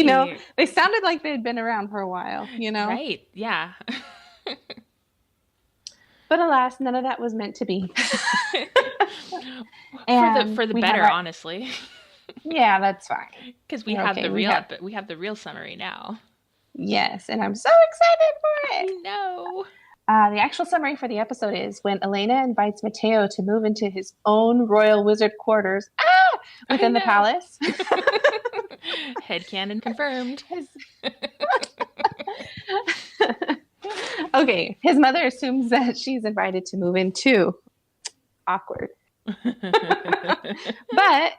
They sounded like they'd been around for a while, Right. Yeah. But alas, none of that was meant to be. For the better, honestly. Yeah, that's fine. Because we have the real summary now. Yes, and I'm so excited for it. I know. The actual summary for the episode is when Elena invites Mateo to move into his own royal wizard quarters within the palace. Headcanon confirmed. Okay, his mother assumes that she's invited to move in too. Awkward. But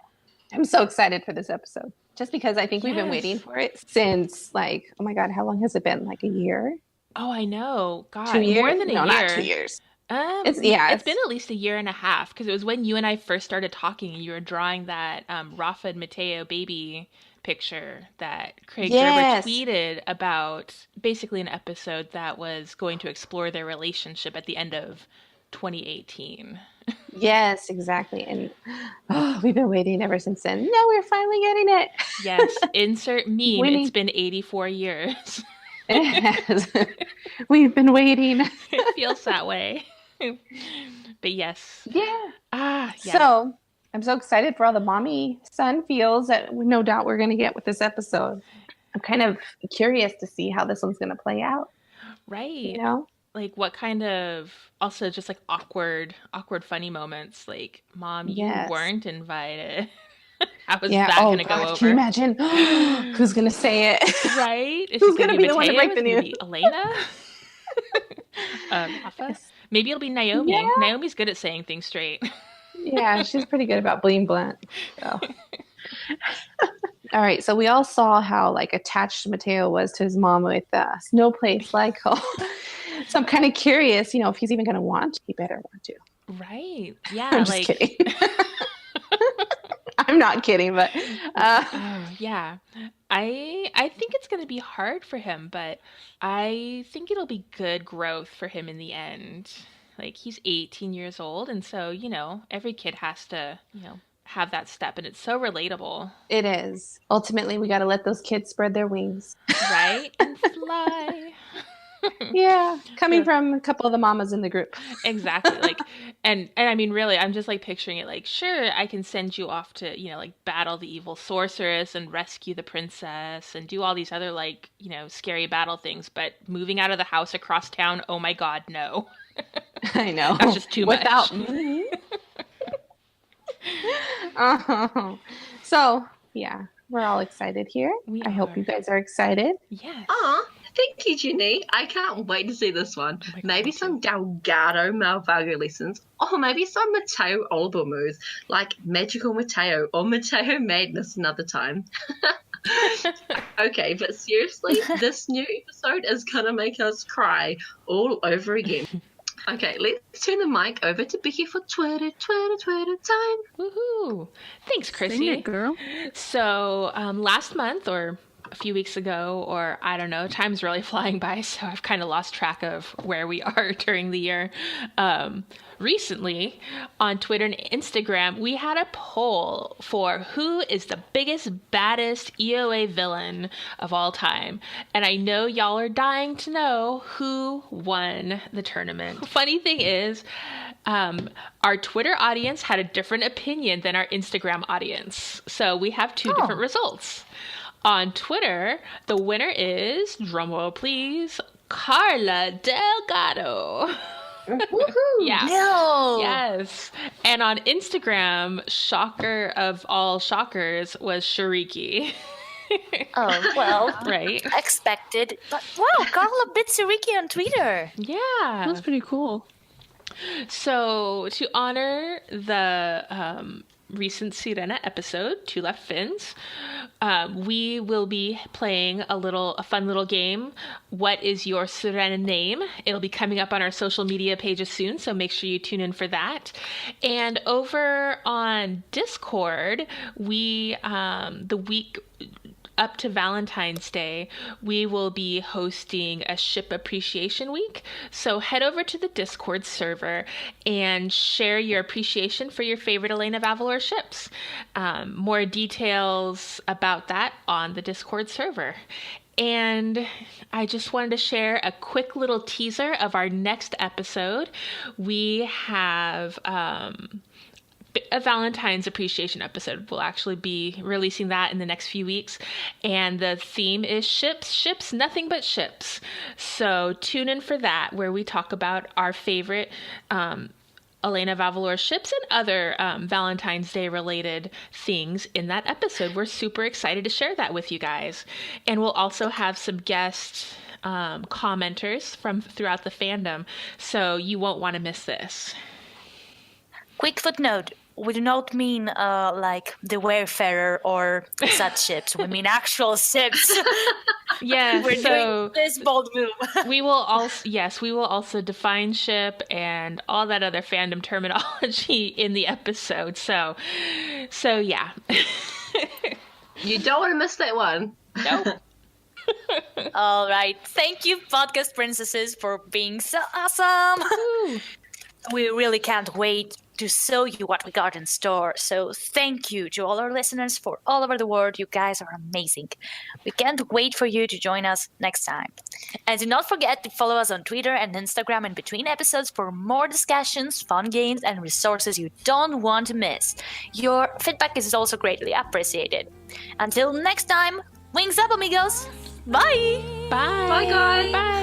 I'm so excited for this episode. Just because I think we've been waiting for it since, like, oh my God, how long has it been? Like a year? Oh, I know. God, 2 years? More than a year. No, not 2 years. It's been at least a year and a half, because it was when you and I first started talking and you were drawing that Rafa and Mateo baby picture that Craig Gerber tweeted about, basically an episode that was going to explore their relationship at the end of 2018. Yes, exactly. And we've been waiting ever since then. No, we're finally getting it. Yes, insert meme. It's been 84 years. It has. We've been waiting. It feels that way. But yes. Yeah. Yeah. So I'm so excited for all the mommy-son feels that no doubt we're going to get with this episode. I'm kind of curious to see how this one's going to play out. Right. You know? Like what kind of also just like awkward funny moments like, Mom, you weren't invited. How is that going to go over? Can you imagine? Who's going to say it? Right? Who's going to be the one to break the news? Be Elena? Rafa? Maybe it'll be Naomi. Yeah. Naomi's good at saying things straight. Yeah, she's pretty good about being blunt. So. All right, so we all saw how like attached Mateo was to his mom with no place like home. So I'm kind of curious, if he's even going to want to. He better want to. Right. Yeah. I'm just kidding. I'm not kidding, but yeah. I think it's going to be hard for him, but I think it'll be good growth for him in the end. Like he's 18 years old, and so, every kid has to, have that step, and it's so relatable. It is. Ultimately, we got to let those kids spread their wings. Right? And fly. Yeah, coming from a couple of the mamas in the group. Exactly. Like, and I mean, really, I'm just like picturing it like, sure, I can send you off to, like battle the evil sorceress and rescue the princess and do all these other like, scary battle things. But moving out of the house across town, oh my God, no. I know. That's just too much. So, yeah, we're all excited here. I hope you guys are excited. Yes. Thank you, Ginny. I can't wait to see this one. Maybe some Delgado Malvago lessons, or maybe some Mateo Oliver moves, like Magical Mateo or Mateo Madness another time. Okay, but seriously, this new episode is going to make us cry all over again. Okay, let's turn the mic over to Becky for Twitter time. Woohoo! Thanks, Chrissy. Sing it, girl. So, last month, or a few weeks ago, or I don't know, time's really flying by, so I've kind of lost track of where we are during the year. Recently, on Twitter and Instagram, we had a poll for who is the biggest, baddest EOA villain of all time. And I know y'all are dying to know who won the tournament. Funny thing is, our Twitter audience had a different opinion than our Instagram audience. So we have two different results. On Twitter, the winner is, drumroll please, Carla Delgado. Woohoo! Yeah. No. Yes. And on Instagram, shocker of all shockers was Shariki. Oh, well. Right. Expected. But wow, Carla bit Shariki on Twitter. Yeah. That's pretty cool. So, to honor the recent Sirena episode, Two Left Fins, we will be playing a fun little game. What is your Sirena name? It'll be coming up on our social media pages soon, so make sure you tune in for that. And over on Discord, we the week up to Valentine's Day, we will be hosting a Ship Appreciation Week. So head over to the Discord server and share your appreciation for your favorite Elena of Avalor ships. More details about that on the Discord server. And I just wanted to share a quick little teaser of our next episode. We have a Valentine's appreciation episode. We'll actually be releasing that in the next few weeks. And the theme is ships, nothing but ships. So tune in for that, where we talk about our favorite Elena of Avalor ships and other Valentine's Day related things in that episode. We're super excited to share that with you guys. And we'll also have some guest commenters from throughout the fandom. So you won't want to miss this. Quick footnote. We do not mean like the Wayfarer or such ships. We mean actual ships. Yeah, we're doing this bold move. we will also define ship and all that other fandom terminology in the episode. So yeah. You don't want to miss that one. Nope. All right. Thank you, podcast princesses, for being so awesome. We really can't wait to show you what we got in store. So thank you to all our listeners for all over the world. You guys are amazing. We can't wait for you to join us next time. And do not forget to follow us on Twitter and Instagram in between episodes for more discussions, fun games, and resources you don't want to miss. Your feedback is also greatly appreciated. Until next time, wings up, amigos! Bye! Bye! Bye, guys! Bye!